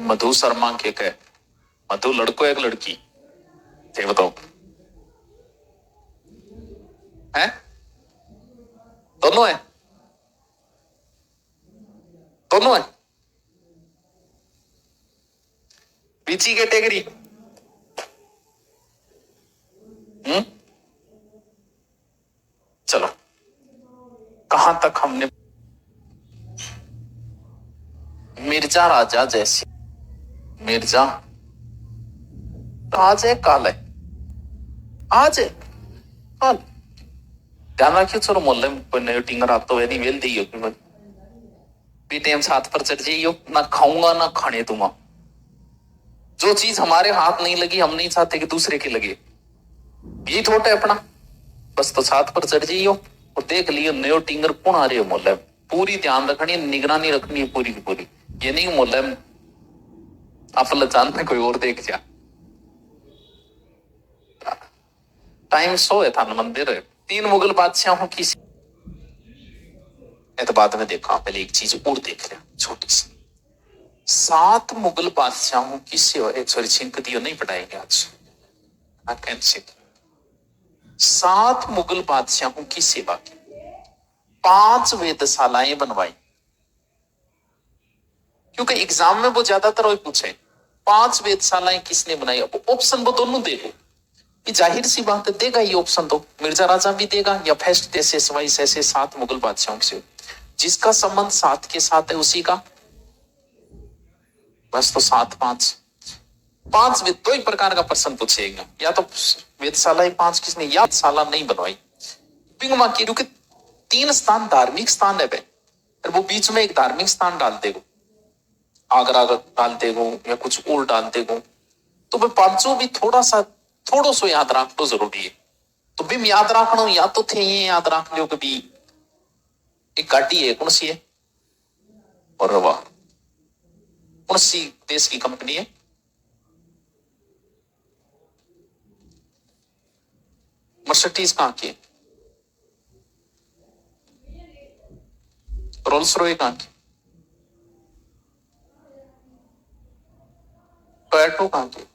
मधु शर्मा के कह मधु लड़को एक लड़की थे बताओ है दोनों है दोनों है बीची कैटेगरी चलो कहां तक हमने मिर्जा राजा जैसी मिर्जा आज है काल है आज है कल ध्यान रखियो चलो मोहल्ले में कोई नयो टिंगर आता है नहीं वेल दी हो भी टाइम साथ पर चढ़ जाइयो ना खाऊंगा ना खाने दूंगा जो चीज हमारे हाथ नहीं लगी हम नहीं चाहते कि दूसरे की लगे यही थोट है अपना बस तो साथ पर चढ़ जाइयो और देख लियो नयो टिंगर कौन आ रही हो मोहल्ले में पूरी ध्यान रखनी है निगरानी रखनी है पूरी की पूरी ये नहीं मोहल्ले में आप जान में कोई और देख जा टाइम सो है था मंदिर 3 मुगल बादशाहों की बाद में देखा पहले एक चीज और देख रहे छोटी सी 7 मुगल बादशाहों की सेवा सॉरी सिंह दियो नहीं पढ़ाएंगे आज 7 मुगल बादशाहों की सेवा की 5 वेधशालाएं बनवाई क्योंकि एग्जाम में वो ज्यादातर वही पूछे 5 वेधशालाएं किसने बनाई अब ऑप्शन वो दोनों देखो जाहिर सी बात है देगा ये ऑप्शन तो मिर्जा राजा भी देगा या फर्स्ट जैसे वाइस ऐसे 7 मुगल बादशाहों से जिसका संबंध 7 के साथ है उसी का बस तो 7 5 दो ही प्रकार का प्रश्न पूछेगा या तो वेधशाला 5 किसने या वेधशाला नहीं बनवाई पिंगमा की क्योंकि 3 स्थान धार्मिक स्थान है और वो बीच में एक धार्मिक स्थान डाल देगो आगरा डाल देगो या कुछ और डाल देगो तो वे पांचों भी थोड़ा सो याद रख तो जरूरी है तो भी याद रखना या तो थे ये याद रख लो कभी एक गाड़ी है कौन सी है और वाह कौन सी देश की कंपनी है मर्सिडीज कहां की है रोल्स रॉय कहां की टोयोटो कहां की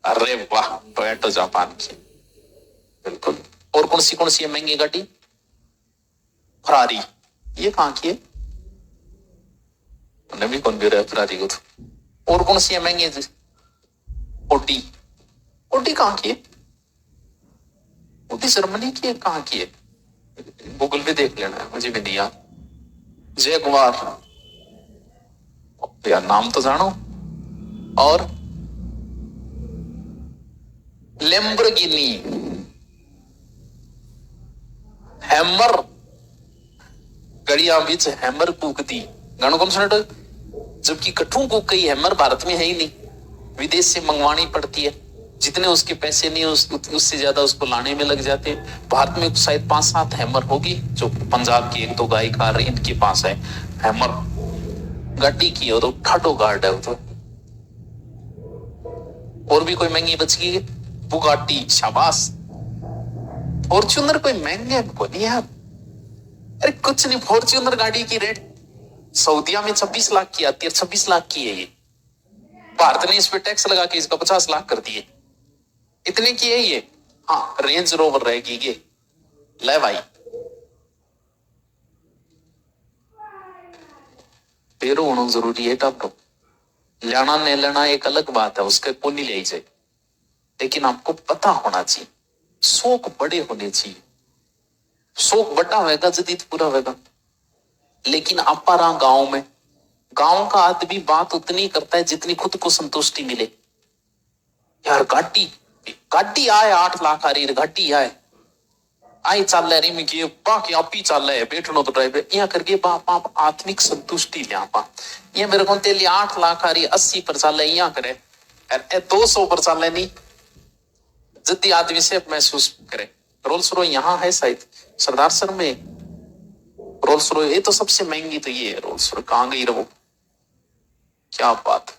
अरे वाह टोयोटो जापान की बिल्कुल और कौन सी है महंगी गाड़ी फरारी ये कहां की है उन्हें भी कौन भी रहा है फरारी को तो और कौन सी है महंगी ओडी ओडी कहां की है ओडी जर्मनी की है कहां की है गूगल पे देख लेना है मुझे भी नहीं याद जैगुआर यार नाम तो जानो और लैम्बोर्गिनी हैमर गड़िया बीच हैमर कूकती गानों कौन सुना जबकि कठू कूक कई हैमर भारत में है ही नहीं विदेश से मंगवानी पड़ती है जितने उसके पैसे नहीं उससे ज्यादा उसको लाने में लग जाते हैं भारत में शायद 5-7 हैमर होगी जो पंजाब की 1-2 गायकार इनके पास है हैमर गाड़ी की हो तो ठाडो गार्ड है तो और भी कोई महंगी बच गई बुगाटी शाबाश फॉर्च्यूनर कोई महंगे को नहीं यार अरे कुछ नहीं फॉर्च्यूनर गाड़ी की रेट सऊदिया में 26 लाख की आती है 26 लाख की है ये भारत ने इस पे टैक्स लगा के इसका 50 लाख कर दिए इतने की है ये हाँ रेंज रोवर रहेगी ये ले भाई पेरो होना जरूरी है टॉप लेना नहीं लेना एक अलग बात है उसके को नहीं ले जाए लेकिन आपको पता होना चाहिए शौक बड़े होने चाहिए शौक बड़ा होगा जदीद पूरा होगा लेकिन आपा रहा गांव का आदमी बात उतनी करता है जितनी खुद को संतुष्टि मिले यार गाड़ी आए 8 लाख आ रही गाड़ी आए आई चल रही में कि बाकी आप ही चल रहे बैठनो तो ड्राइवर यहाँ करके बाप आत्मिक संतुष्टि ले आपा ये मेरे को तेली 8 लाख आ रही 80 पर चल रहे यहाँ करे 200 पर चल रहे नहीं जितनी आदमी से महसूस करे रोल्स रॉय यहाँ है शायद सरदार सर में रोल्स रॉय ये तो सबसे महंगी तो ये है रोल्स रॉय कहां गई रहो क्या बात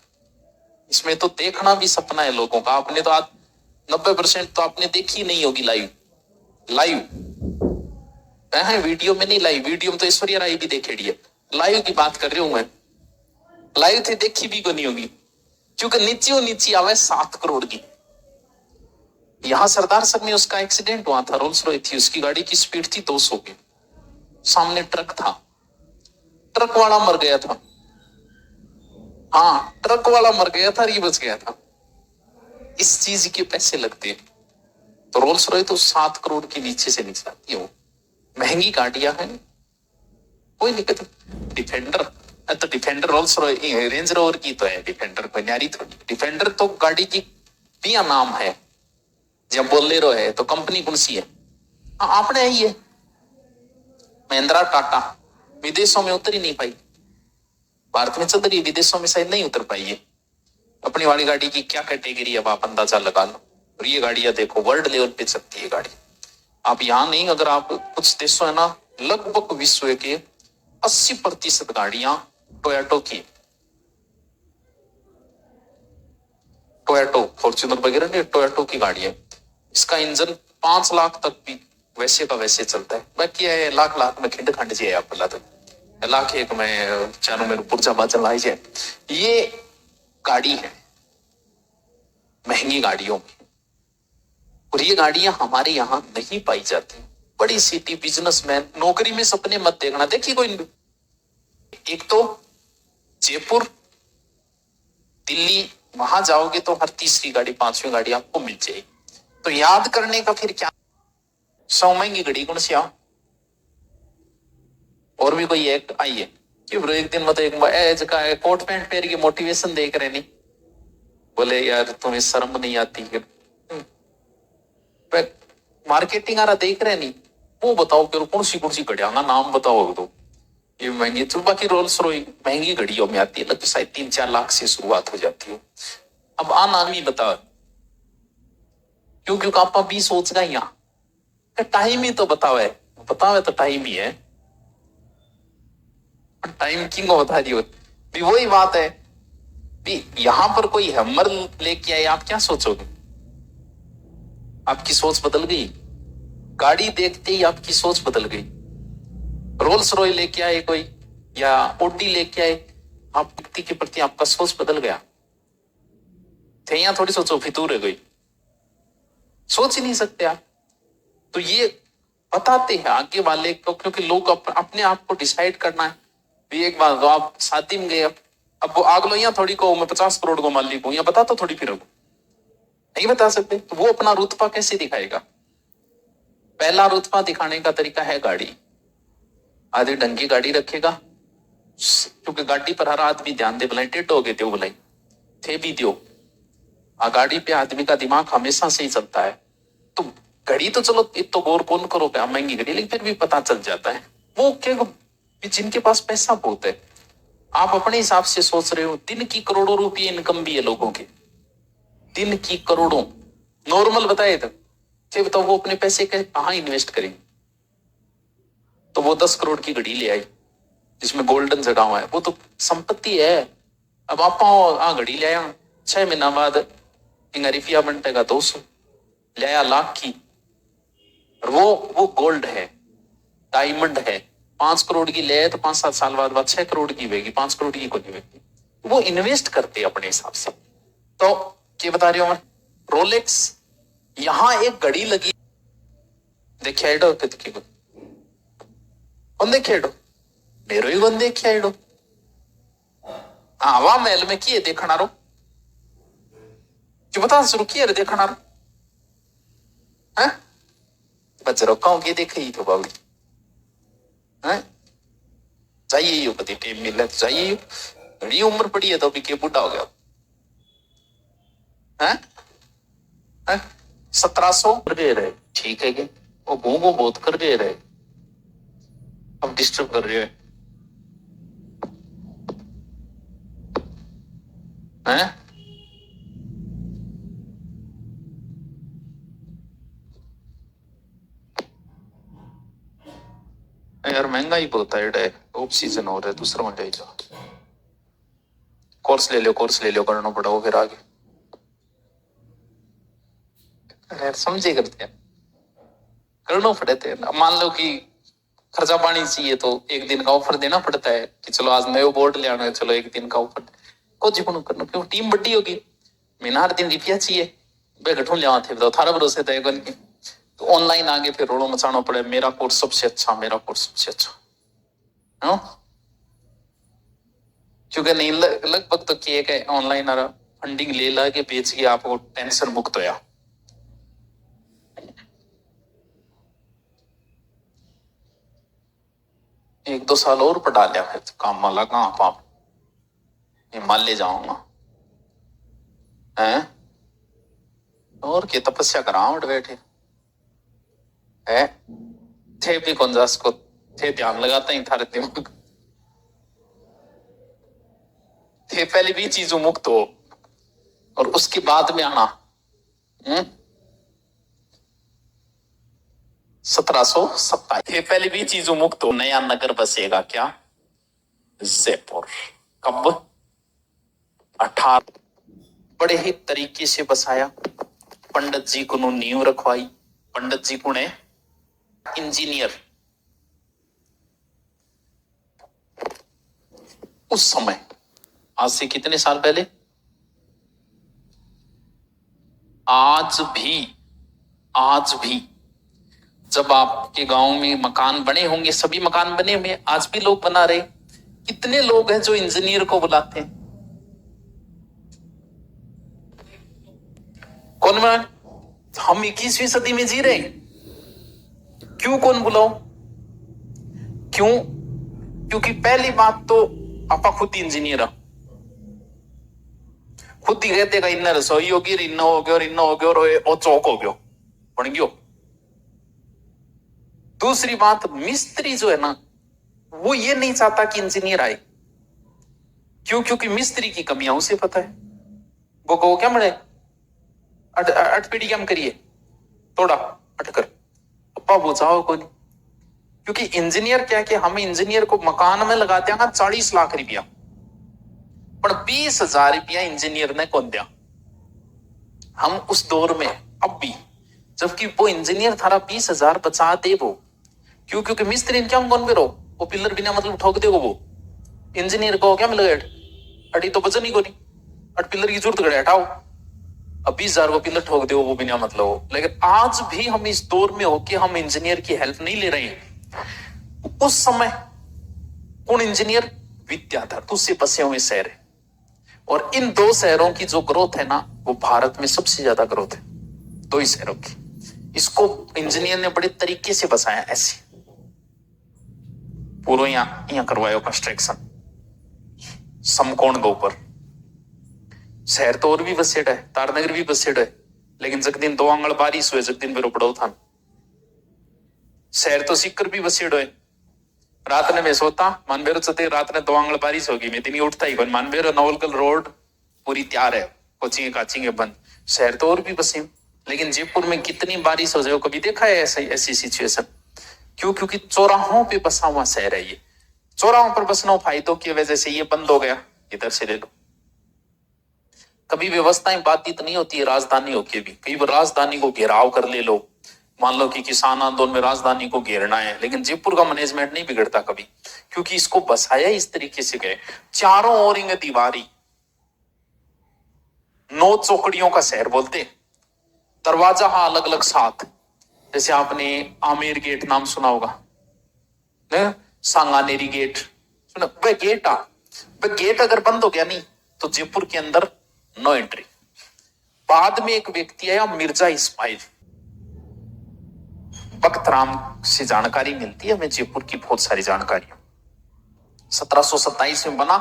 इसमें तो देखना भी सपना है लोगों का आपने तो आज 90% तो आपने देखी नहीं होगी लाइव वीडियो में नहीं लाइव वीडियो में तो ऐश्वर्या राय भी देखेड़ी है लाइव की बात कर रही हूं मैं लाई थे, देखी भी को नहीं होगी, क्योंकि नीचे आवे 7 करोड़ की। यहां सरदार सब में उसका एक्सीडेंट हुआ था, रोल्स रॉय थी, उसकी गाड़ी की स्पीड थी 200 की, सामने ट्रक था, ट्रक वाला मर गया था। हाँ, ट्रक वाला मर गया था, ये बच गया था। इस चीज के पैसे लगते हैं। तो रोल्स रॉय तो 7 करोड़ के नीचे से नीचे आती है। वो महंगी गाड़ियां हैं, कोई दिक्कत नहीं। डिफेंडर, तो Defender Rolls Royce, Range Rover की तो है डिफेंडर, कोई न्यारी थोड़ी। डिफेंडर तो गाड़ी की पिया नाम है, जब बोलेरो है तो कंपनी कौन सी है? हाँ, आपने ही है महिंद्रा टाटा, विदेशों में उतर ही नहीं पाई, भारत में चल रही, विदेशों में शायद नहीं उतर पाई है। अपनी वाली गाड़ी की क्या कैटेगरी है आप अंदाजा लगा लो। और ये गाड़ियां देखो वर्ल्ड लेवल पे चलती है गाड़ी। आप यहां नहीं, अगर आप कुछ देशों है ना, लगभग विश्व के 80% गाड़ियां टोयोटो की, टोयोटो फॉर्च्यूनर वगैरह नहीं, टोयोटो की गाड़ी है। इसका इंजन 5 लाख तक भी वैसे का वैसे चलता है। बाकी है लाख लाख में खिंड खंड जी आप तो लाख एक में चारों में पुर्जा बाचल लाई जाए। ये गाड़ी है महंगी गाड़ियों में, और ये गाड़ियां हमारे यहां नहीं पाई जाती। बड़ी सिटी बिजनेसमैन, नौकरी में सपने मत देखना। देखिए कोई, एक तो जयपुर दिल्ली, वहां जाओगे तो हर तीसरी गाड़ी 5वीं गाड़ी आपको मिल जाएगी। तो याद करने का फिर क्या, 100 महंगी घड़ी कौन सी आओ। और भी कोई एक आई है कि ब्रो एक दिन मतलब एक कोट पैंट पहन के मोटिवेशन देख रहे नहीं, बोले यार तुम्हें शर्म नहीं आती है, मार्केटिंग आ रहा देख रहे नहीं, वो बताओ फिर कौन सी घड़िया का नाम बताओ तो ये महंगी। तो बाकी रोल्स रॉय महंगी घड़ियों में आती है, लगभग शायद 3-4 लाख से शुरुआत हो जाती है। अब आम आदमी बता क्यों, क्योंकि आप भी सोच गए यहाँ टाइम ही तो बतावे, बतावे तो टाइम ही है, टाइम किंग बता दियो भी। वही बात है भी, यहां पर कोई हैमर लेके आए, आप क्या सोचोगे? आपकी सोच बदल गई, गाड़ी देखते ही आपकी सोच बदल गई। रोल्स रॉय लेके आए कोई या ओडी लेके आए, आप व्यक्ति के प्रति आपका सोच बदल गया। थे यहां थोड़ी सोचो फितूर है कोई, सोच ही नहीं सकते आप। तो ये बताते हैं आगे वाले को, क्योंकि लोग अपने आप को डिसाइड करना है भी। एक बार तो आप शादी में गए, अब वो आग लो यहाँ थोड़ी को मैं 50 करोड़ को मालिक हूं, या बता तो थोड़ी फिर नहीं बता सकते। तो वो अपना रुतबा कैसे दिखाएगा? पहला रुतबा दिखाने का तरीका है गाड़ी। आदमी ढंग की गाड़ी रखेगा, क्योंकि गाड़ी पर हर आदमी ध्यान दे, बुलाई टेट हो गए थे बुलाई थे भी दो। गाड़ी पे आदमी का दिमाग हमेशा से ही चलता है। तो घड़ी तो चलो तो गौर कौन करो क्या महंगी घड़ी, लेकिन फिर भी पता चल जाता है। वो क्या, जिनके पास पैसा बहुत है, आप अपने हिसाब से सोच रहे हो, दिन की करोड़ों रुपये इनकम भी है लोगों के, दिन की करोड़ों। नॉर्मल बताए तो बताओ वो अपने पैसे कहाँ इन्वेस्ट करेंगे? तो वो 10 करोड़ की घड़ी ले आई जिसमें गोल्डन जगा हुआ है, वो तो संपत्ति है। अब आप घड़ी ले आया, 6 महीना बाद रिफिया बनटेगा 200, ले आया लाख की, और वो गोल्ड है, डायमंड है। 5 करोड़ की ले आए तो 5-7 साल बाद 6 करोड़ की होगी, 5 करोड़ की को नहीं होगी। वो इन्वेस्ट करते अपने हिसाब से। तो क्या बता रही हूं मैं, रोलेक्स, यहां एक घड़ी लगी, देखिए आइडो कितकी को कौन देखे आइडो, मेरो ही कौन देखे आइडो। हाँ, वहां महल में किए देखना रो, क्यों बता शुरू किए देखना रो है बच रो कहूं के देखे ही तो बाबू है। जाइए यो कभी टेम मिले तो जाइए, बड़ी उम्र पड़ी है तो अभी के बूढ़ा हो गया है। 1700 कर गए रहे, ठीक है क्या, वो घूमो बहुत कर गए रहे, अब डिस्टर्ब कर रहे हैं। यार महंगाई बहुत है, ऑफ सीजन हो रहा है, दूसरा में जाओ कोर्स ले लो करना पड़ा वो फिर आगे। यार समझे करते हैं, करना पड़े थे। मान लो कि खर्चा पानी चाहिए तो एक दिन का ऑफर देना पड़ता है कि चलो आज नयो बोर्ड ले आना है, चलो एक दिन का ऑफर को जीवन करना, क्यों टीम बड़ी होगी, महीना हर दिन रुपया चाहिए, वे गठून ले थे तो थारा भरोसे तय बन के तो ऑनलाइन आगे फिर रोड़ो मचाना पड़े, मेरा कोर्स सबसे अच्छा, मेरा कोर्स सबसे अच्छा, हाँ क्योंकि नहीं लगभग तो किए गए ऑनलाइन फंडिंग ले ला के बेच के आपको टेंशन मुक्त होया। एक दो साल और पढ़ा लिया फिर तो काम वाला कहाँ पाप हिमालय जाऊंगा है, और क्या तपस्या करा बैठे है, थे भी कौन जा को थे ध्यान लगाते ही थारे दिमाग थे, पहले भी चीजों मुक्त हो और उसके बाद में आना। 1727 थे पहले भी चीजों मुक्त हो, नया नगर बसेगा क्या, जयपुर, कब 18 बड़े ही तरीके से बसाया, पंडित जी को नींव रखवाई, पंडित जी को ने इंजीनियर, उस समय आज से कितने साल पहले, आज भी जब आपके गांव में मकान बने होंगे, सभी मकान बने हुए आज भी लोग बना रहे, कितने लोग हैं जो इंजीनियर को बुलाते हैं, कौन बना, हम 21वीं सदी में जी रहे हैं, क्यों कौन बुलाओ, क्यों, क्योंकि पहली बात तो आपा खुद इंजीनियर, खुद ही कहते इन्ना रसोई होगी, इन्ना हो गया और इन्ना हो गया और चौक हो गया बन गयो। दूसरी बात, मिस्त्री जो है ना वो ये नहीं चाहता कि इंजीनियर आए, क्यों, क्योंकि मिस्त्री की कमियां उसे पता है, वो कहो क्या मरे अटपीड़ी क्या करिए थोड़ा अटकर अब्बा वो जाओ कोई, क्योंकि इंजीनियर क्या कि हम इंजीनियर को मकान में लगाते हैं 40 लाख रुपया, पर 20,000 रुपया इंजीनियर ने कौन दिया, हम उस दौर में अब भी, जबकि वो इंजीनियर थारा 20,000 बचा दे वो, क्यों, क्योंकि मिस्त्री क्या कौन करो, वो पिलर बिना मतलब ठोक देगा, वो इंजीनियर को क्या मिलेगा अड़ी तो वजन ही को नहीं, अट पिलर की जरूरत करे हटाओ, अब 20,000 को पिलर ठोक दे वो बिना मतलब हो। लेकिन आज भी हम इस दौर में होके हम इंजीनियर की हेल्प नहीं ले रहे हैं। उस समय कौन इंजीनियर, विद्याधर, तो उससे बसे हुए शहर है, और इन दो शहरों की जो ग्रोथ है ना वो भारत में सबसे ज्यादा ग्रोथ है, दो ही शहरों की, इसको इंजीनियर ने बड़े तरीके से बसाया, ऐसे पूरा यहाँ करवायो कंस्ट्रक्शन समकोण के ऊपर, शहर तो और भी बसेड़ है, तारनगर भी बसेड़ है, लेकिन जग दिन 2 आंगल बारिश हुए, जग दिन मेरे पड़ो था, शहर तो सिक्कर भी बसेड़ है, रात ने मैं सोता मानवेरो चते, रात ने 2 आंगल बारिश होगी, मैं इतनी उठता ही कौन, मानवेरो नवलकल रोड पूरी तैयार है, कोचिंग काचिंग बंद, शहर तो और भी बसे, लेकिन जयपुर में कितनी बारिश हो जाए, कभी देखा है ऐसी सिचुएशन, क्यों, क्योंकि चौराहों पे बसा हुआ शहर है, ये चौराहों पर बसना फायदों की वजह से ये बंद हो गया, इधर से ले लो, कभी व्यवस्थाएं बातचीत नहीं होती है राजधानी होके भी, कई बार राजधानी को घेराव कर ले लो, मान लो कि किसान आंदोलन में राजधानी को घेरना है, लेकिन जयपुर का मैनेजमेंट नहीं बिगड़ता कभी, क्योंकि इसको बसाया इस तरीके से गए, चारों ओर इंगे दीवारी, 9 चौकड़ियों का शहर बोलते, दरवाजा हाँ अलग अलग 7, जैसे आपने आमेर गेट नाम सुना होगा, सांगानेरी गेट सुना, वह गेट वह गेट अगर बंद हो गया नहीं तो जयपुर के अंदर नो एंट्री। बाद में एक व्यक्ति आया मिर्जा इस्माइल, बख्तराम से जानकारी मिलती है हमें जयपुर की बहुत सारी जानकारी, 1727 में बना,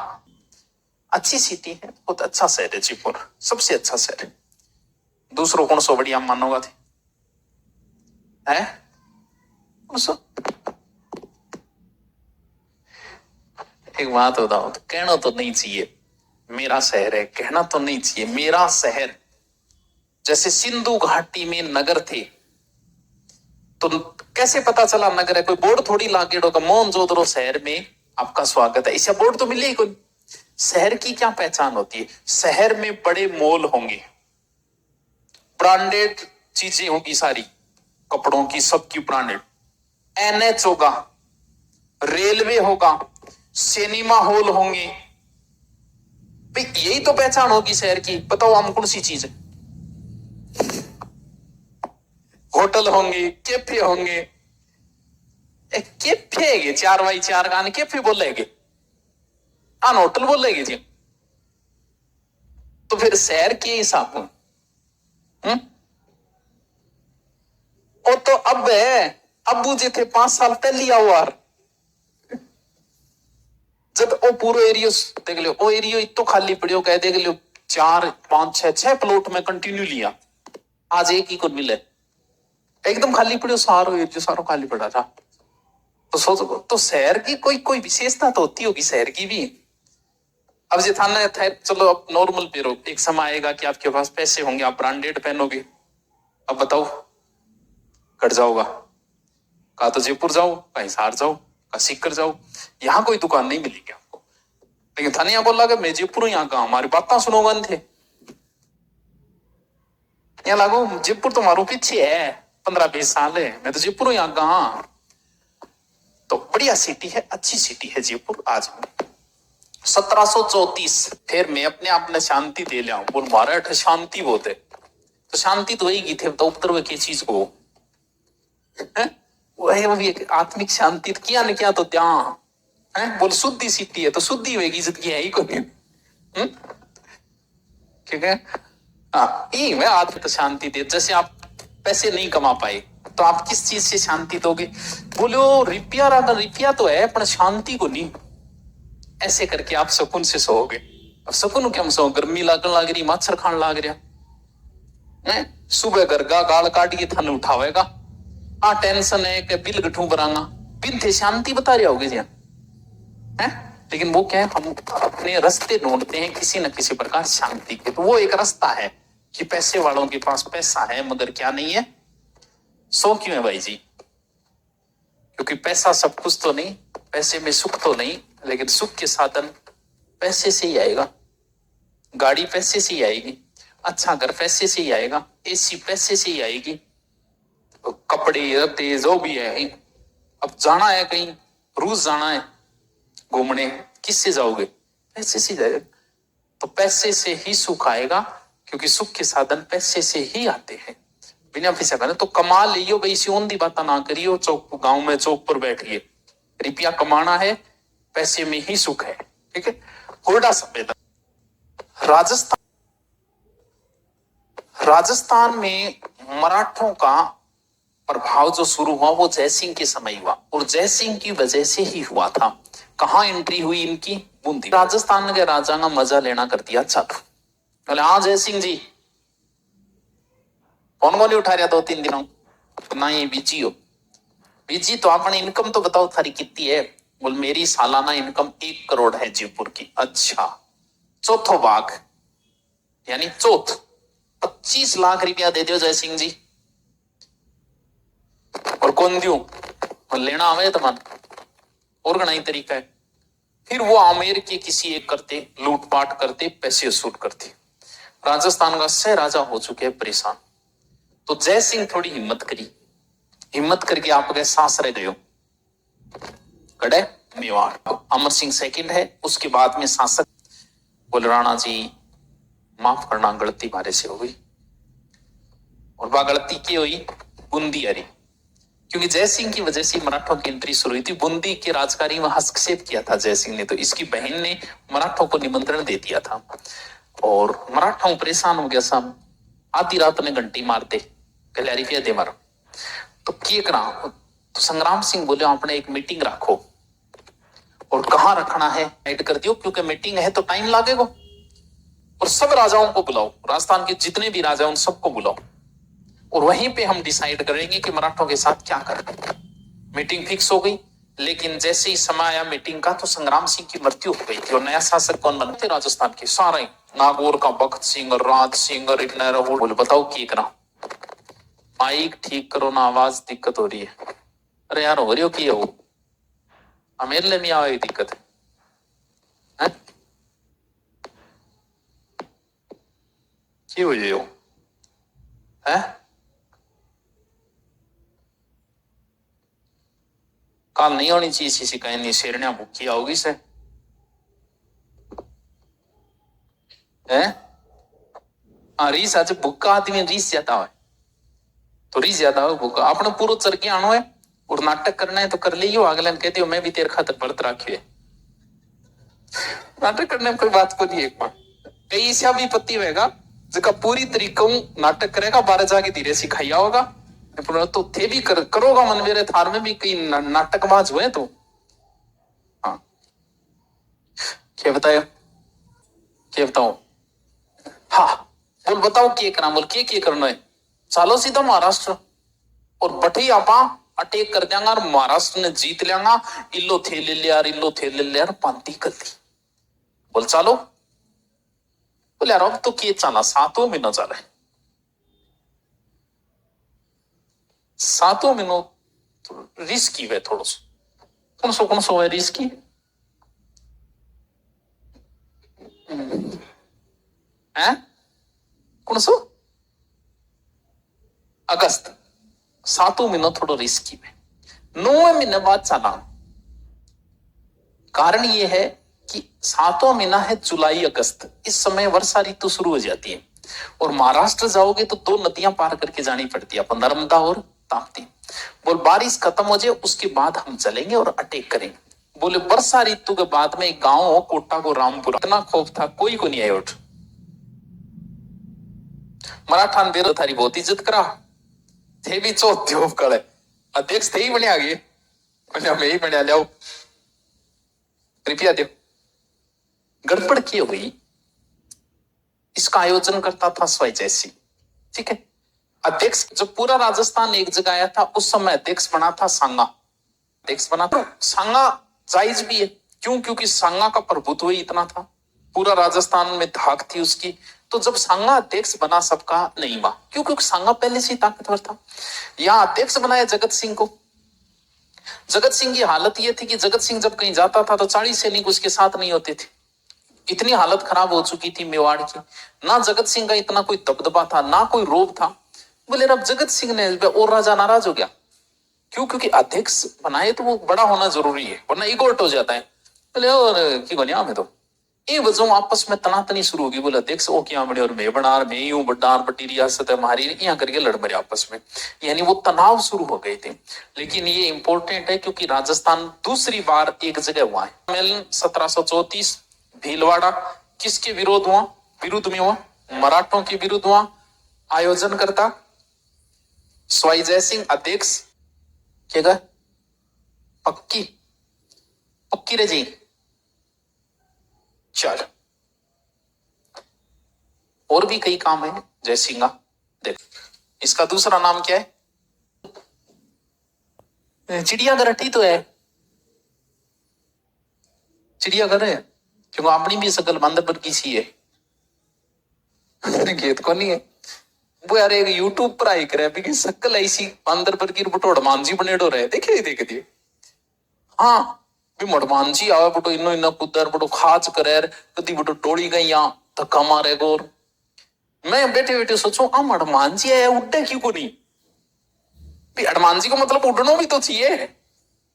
अच्छी सिटी है, बहुत अच्छा शहर है जयपुर, सबसे अच्छा शहर है, दूसरों कौन सो बढ़िया मानोगा थे है? एक बात बताओ, तो कहना तो नहीं चाहिए मेरा शहर है, कहना तो नहीं चाहिए मेरा शहर, जैसे सिंधु घाटी में नगर थे तो कैसे पता चला नगर है, कोई बोर्ड थोड़ी लागेड़ो का मोहनजोदड़ो शहर में आपका स्वागत है, ऐसा बोर्ड तो मिले ही कोई। शहर की क्या पहचान होती है, शहर में बड़े मॉल होंगे, ब्रांडेड चीजें होगी सारी, कपड़ों की सबकी ब्रांडेड, NH होगा, रेलवे होगा, सिनेमा हॉल होंगे। भाई यही तो पहचान होगी शहर की। बताओ हम कौन सी चीज है? होटल होंगे, कैफे होंगे। कैफे है 4x4 का कैफे बोलेगे, आन होटल बोलेगे जी। तो फिर शहर के हिसाब में वो तो अब है। अबू जी थे 5 साल पहले हुआ, जब वो पूरा एरिया देख लो, वो एरिया इतो खाली पड़ियो कह देख लो, 4 5 6 प्लॉट में कंटिन्यू लिया, आज एक ही को मिले, एकदम खाली पड़ियो, सारो एरिया सारो खाली पड़ा था। तो सोचो, तो शहर की कोई कोई विशेषता तो होती होगी शहर की भी। अब ये थाना था, चलो अब नॉर्मल पहनो, एक समय आएगा कि आपके पास पैसे होंगे, आप ब्रांडेड पहनोगे। अब बताओ कट जाओगा, कहा तो जयपुर जाओ, कहीं हिसार जाओ, कहा सीकर जाओ, यहाँ कोई दुकान नहीं मिलेगी आपको। लेकिन थानिया बोला कि मैं जयपुर यहाँ का, हमारी बात सुनोगा थे, यहाँ लागो जयपुर तो मारो पीछे है, 15 20 साल है, मैं तो जयपुर यहाँ का। तो बढ़िया सिटी है, अच्छी सिटी है जयपुर। आज 1734 फिर मैं अपने आप ने शांति दे लिया, बोल मारा शांति बहुत है। तो शांति तो वही की थे, तो उत्तर की चीज को वो भी एक आत्मिक शांति किया न किया तो त्या है, बोल शुद्धि सिटी है तो शुद्धि होगी, इज्जत की है ही को नहीं। ठीक है, हाँ ये मैं आत्मिक शांति दे। जैसे आप पैसे नहीं कमा पाए तो आप किस चीज से शांति दोगे? बोलो रुपया, अगर रुपया तो है पर शांति को नहीं। ऐसे करके आप सुकून से सोओगे। अब सुकून क्या सो, गर्मी लागन लाग रही, मच्छर खान लाग रहा है, सुबह घर का गाल काट के थाने उठावेगा, आ टेंशन है कि बिल गठू बरांगा, बिन थे शांति बता रहे होगे जी है। लेकिन वो क्या है, हम अपने रास्ते ढूंढते हैं किसी न किसी प्रकार शांति के। तो वो एक रास्ता है कि पैसे वालों के पास पैसा है मगर क्या नहीं है, सो क्यों है भाई जी? क्योंकि पैसा सब कुछ तो नहीं, पैसे में सुख तो नहीं, लेकिन सुख के साधन पैसे से ही आएगा। गाड़ी पैसे से ही आएगी, अच्छा घर पैसे से ही आएगा, एसी पैसे से ही आएगी, तो कपड़े रत्ते जो भी है। अब जाना है कहीं, रूस जाना है घूमने, किससे जाओगे? पैसे से जाएगा। तो पैसे से ही सुख आएगा, क्योंकि सुख के साधन पैसे से ही आते हैं। बिना पैसा का तो कमा लियो भाई, सियोन दी बात ना करियो, चौक गांव में चौक पर बैठिए, रुपया कमाना है, पैसे में ही सुख है। ठीक है, होल्डा सभ्यता। राजस्थान, राजस्थान में मराठों का प्रभाव जो शुरू हुआ वो जयसिंह के समय हुआ, और जयसिंह की वजह से ही हुआ था। कहां एंट्री हुई इनकी? बूंदी। राजस्थान के राजा का मजा लेना कर दिया चालू। बोले हाँ जयसिंह जी, कौन कौन उठा रहा 2 3 दिनों? ना ये बीजी हो, बीजी तो आपने इनकम तो बताओ थारी कितनी है? बोल मेरी सालाना इनकम 1 करोड़ है जयपुर की। अच्छा, चौथो भाग यानी चौथ 25 लाख रुपया दे दो जयसिंह जी। और कौन दू? लेना आवे तो मन और गणाई तरीका है। फिर वो आमेर के किसी एक करते, लूटपाट करते, पैसे वसूल करते। राजस्थान का 6 राजा हो चुके हैं परेशान। तो जय सिंह थोड़ी हिम्मत करी, हिम्मत करके आप गए सासरे गयो, कड़े मेवाड़। अमर सिंह सेकंड है, उसके बाद में शासक। बोले राणा जी माफ करना, गलती मारे से हो गई। और वह गलती की हुई? बूंदी हरी, क्योंकि जयसिंह की वजह से मराठों की एंट्री शुरू हुई थी। बूंदी के राजकारी में हस्तक्षेप किया था जयसिंह ने, तो इसकी बहन ने मराठों को निमंत्रण दे दिया था। और मराठा परेशान हो गया साहब, आधी रात में घंटी मारते कल्यारी के दे मारो। तो क्या करा? तो संग्राम सिंह बोले आपने एक मीटिंग रखो, और कहाँ रखना है ऐड कर दियो, क्योंकि मीटिंग है तो टाइम लगेगा। और सब राजाओं को बुलाओ, राजस्थान के जितने भी राजा उन सबको बुलाओ, और वहीं पे हम डिसाइड करेंगे कि मराठों के साथ क्या करें। मीटिंग फिक्स हो गई, लेकिन जैसे ही समय आया मीटिंग का तो संग्राम सिंह की मृत्यु हो गई थी। और नया शासक कौन बनते? राजस्थान के सारे, नागौर का बख्त सिंह और राज सिंह और बोले बताओ की करा? माइक ठीक करो ना, आवाज दिक्कत हो रही है। अरे यार हो रही हो की हो, मेरे लिए नहीं आवे दिक्कत है? की हो ये हो है? काल नहीं होनी चाहिए सी कहीं नहीं शेरनिया भूखी आओगी से है। हाँ रीस आज भूखा आदमी रीस ज्यादा है तो रीस ज्यादा हो भूखा अपने पूरा चर के आनो है और नाटक करना है तो कर लियो अगले कहते हो मैं भी तेरे खातर व्रत राखियो है। नाटक करने में कोई बात को नहीं। एक बार कई ऐसा भी पति होगा जिसका पूरी तरीका नाटक करेगा बारह जाके धीरे सिखाइया होगा तो थे भी करोगा मन मेरे थार में भी कई नाटकबाज हुए तो हाँ क्या बताया क्या बताओ हाँ बोल बताओ क्या करना बोल क्या करना है चालो सीधा महाराष्ट्र और बठी आपा अटैक कर देंगे और महाराष्ट्र ने जीत लेंगा इल्लो थे ले लिया इल्लो थे ले लिया पांती कर दी बोल चालो बोले यार अब तो किए चला 7 महीना चला है 7 महीनों तो रिस्की है थोड़ा सा कौन सो है रिस्की है कौन सो अगस्त 7 महीनों थोड़ा रिस्की है 9 महीने बाद चला कारण ये है कि 7वां महीना है जुलाई अगस्त इस समय वर्षा ऋतु शुरू हो जाती है और महाराष्ट्र जाओगे तो 2 नदियां पार करके जानी पड़ती है अपन नर्मदा और ताप्ती। बोल बारिश खत्म हो जाए उसके बाद हम चलेंगे और अटैक करेंगे। बोले वर्षा ऋतु के बाद में एक गांव हो कोटा को रामपुरा इतना खौफ था कोई को नहीं आया उठ मराठान बेरो थारी बहुत इज्जत करा थे भी चौथ कड़े अध्यक्ष थे ही बने आगे मैं ही बने लिया कृपया दो गड़बड़ की हुई इसका आयोजन करता था स्वयं सिंह ठीक है। अध्यक्ष जब पूरा राजस्थान एक जगह आया था उस समय अध्यक्ष बना था सांगा अध्यक्ष बना था सांगा जायज भी है क्यों क्योंकि सांगा का प्रभुत्व ही इतना था पूरा राजस्थान में धाक थी उसकी तो जब सांगा अध्यक्ष बना सबका नहीं हुआ क्यों क्योंकि सांगा पहले से ही ताकतवर था। यहाँ अध्यक्ष बनाया जगत सिंह को। जगत सिंह की हालत यह थी कि जगत सिंह जब कहीं जाता था तो 40 सैनिक उसके साथ नहीं होते थे इतनी हालत खराब हो चुकी थी मेवाड़ की ना जगत सिंह का इतना कोई दबदबा था ना कोई रोब था। बोले अब जगत सिंह ने और राजा नाराज हो गया क्यों क्योंकि अध्यक्ष बनाए तो वो बड़ा होना जरूरी है वरना इगोट हो जाता है। बोले और की बनिया में तो ये वजह आपस में तनातनी शुरू होगी। बोले अध्यक्ष ओ क्या बने और मैं बना मैं यूं बड़ा बड़ी रियासत है हमारी यहाँ करके लड़ मरे आपस में यानी वो तनाव शुरू हो गए थे। लेकिन ये इंपॉर्टेंट है क्योंकि राजस्थान दूसरी बार एक जगह हुआ है सम्मेलन 1734 भीलवाड़ा किसके विरुद्ध में हुआ मराठों के विरुद्ध हुआ। आयोजन करता स्वाई जय सिंह अध्यक्ष क्या पक्की पक्की रे जी चल और भी कई काम है जय सिंह देख इसका दूसरा नाम क्या है चिड़ियाघर हटी तो है चिड़ियाघर है क्योंकि अपनी भी शकल बंदर पर की सी है खेत को नहीं है वो यार एक यूट्यूब पर आई करे अभी की शकल ऐसी बंदर पर की बटोड़ मांझी बनेडो रहे देखे देख दिए हाँ भी मडमानजी आवे बटो इनो इनो कुदर बटो खाच करे कदी बटो टोली गई यहाँ धक्का मारे गोर मैं बैठे बैठे सोचू आ मडमानजी आया उड्डे क्यों को नहीं भी हडमानजी को मतलब उड़नो भी तो चाहिए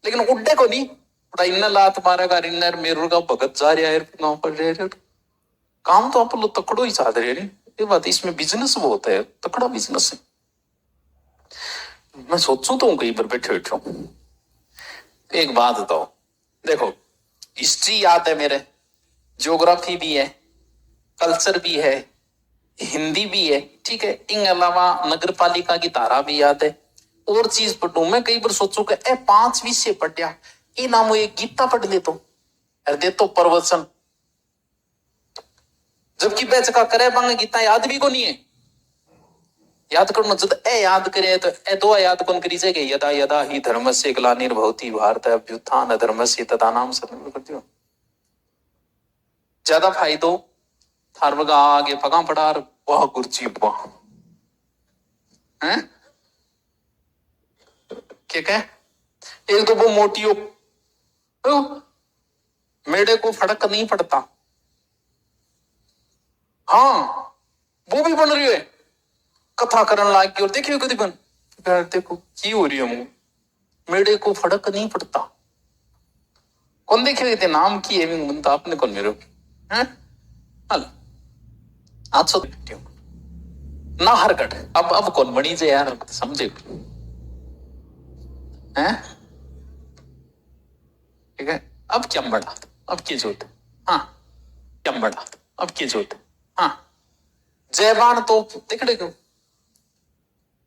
लेकिन उड्डे को नहीं बड़ा इन्ना लात मारेगा इन्नर मेरू का भगत जा रहा है गांव पर रह काम तो आप लोग तकड़ो ही चाहते रहे नहीं ये बात इसमें बिजनेस बहुत है तकड़ा बिजनेस है। मैं सोचू तो कहीं पर बैठे बैठे एक बात बताओ देखो हिस्ट्री याद है मेरे ज्योग्राफी भी है कल्चर भी है हिंदी भी है ठीक है इन अलावा नगर पालिका की धारा भी याद है और चीज पढ़ू मैं कई बार सोचू कि 5 विषय पढ़िया ये नाम एक गीता पढ़ ले तो दे तो प्रवचन जबकि बैच का करे बांगे गीता याद भी को नहीं है याद करना जब ए याद करे तो ए दो याद कौन करी जाएगा यदा यदा ही धर्म से ग्लानिर्भवति भारत अभ्युत्थान धर्म से तथा नाम सत्य करती हो ज्यादा फायदो थारवगा आगे पगा पड़ार वाह गुरजी वाह हैं क्या कह एक तो वो मोटियो मेढे को फड़क नहीं पड़ता हाँ वो भी बन रही है कथा करन लाग और देखियो कभी बन देखो की हो रही है मुंह मेढे को फड़क नहीं पड़ता कौन देखे थे नाम की एविंग बनता आपने कौन मेरे हैं हल आज सो ना हरकट अब कौन बनी जे यार समझे हैं ठीक है अब क्या बढ़ा अब की जोत हाँ क्या बढ़ा अब की जोत हाँ जयबान तो देख रहे क्यों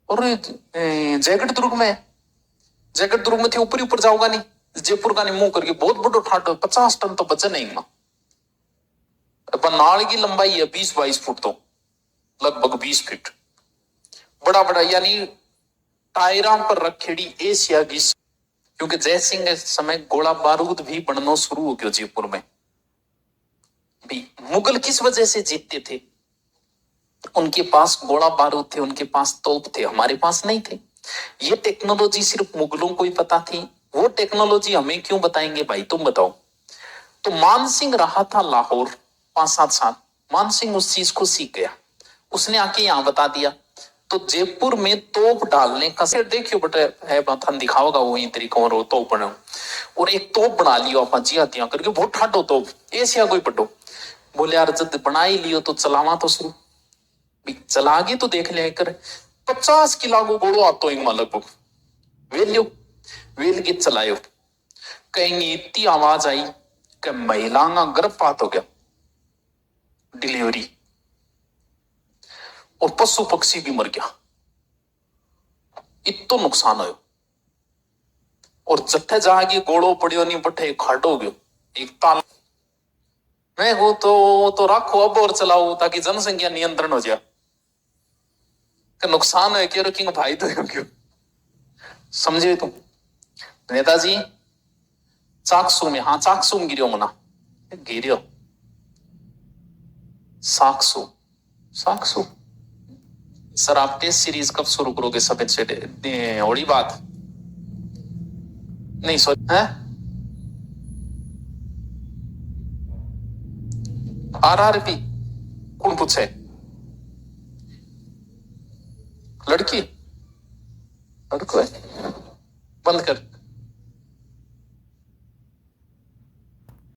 और जैकेट दुर्ग में जैकेट दुर्ग में थे ऊपर ही ऊपर जाओगा नहीं जयपुर का नहीं मुंह करके बहुत बड़ो ठाटो 50 टन तो बचे नहीं मां नाल की लंबाई है 20-22 फुट तो लगभग 20 फीट बड़ा बड़ा यानी टायरा पर रखेड़ी एशिया की क्योंकि जय सिंह के समय गोला बारूद भी बनना शुरू हो गया जयपुर में भी मुगल किस वजह से जीतते थे उनके पास गोला बारूद थे उनके पास तोप थे हमारे पास नहीं थे ये टेक्नोलॉजी सिर्फ मुगलों को ही पता थी वो टेक्नोलॉजी हमें क्यों बताएंगे भाई तुम बताओ तो मान सिंह रहा था लाहौर 5-7 साल मान सिंह उस चीज को सीख गया उसने आके यहाँ बता दिया तो जयपुर में तोप डालने का देखियो बेटा है थन दिखाओगा वही तरीका और तोप बना और एक तोप बना लियो आप जी हत्या करके बहुत ठाडो तोप एशिया कोई पटो बोले यार जब बना ही लियो तो चलावा तो शुरू चलागे तो देख लिया कर 50 किलो को गोड़ो आतो एक लगभग वेलियो वेल के चलायो कहीं इतनी आवाज आई कि महिला का गर्भपात हो गया डिलीवरी और पशु पक्षी भी मर गया इतो नुकसान हो और जट्ठे जाके गोड़ो पड़ियो नहीं बट्ठे खाडो गयो एक ताल मैं वो तो रखो अब और चलाओ ताकि जनसंख्या नियंत्रण हो जाए का नुकसान है क्यों रखेंगे भाई तो क्यों समझे तुम नेताजी चाकसू में हाँ चाकसू में गिरियो मना गिरियो साकसू साकसू सर आप टेस्ट सीरीज कब शुरू करोगे सब होड़ी बात नहीं सॉरी है RRB कौन पूछे लड़की लड़को है बंद कर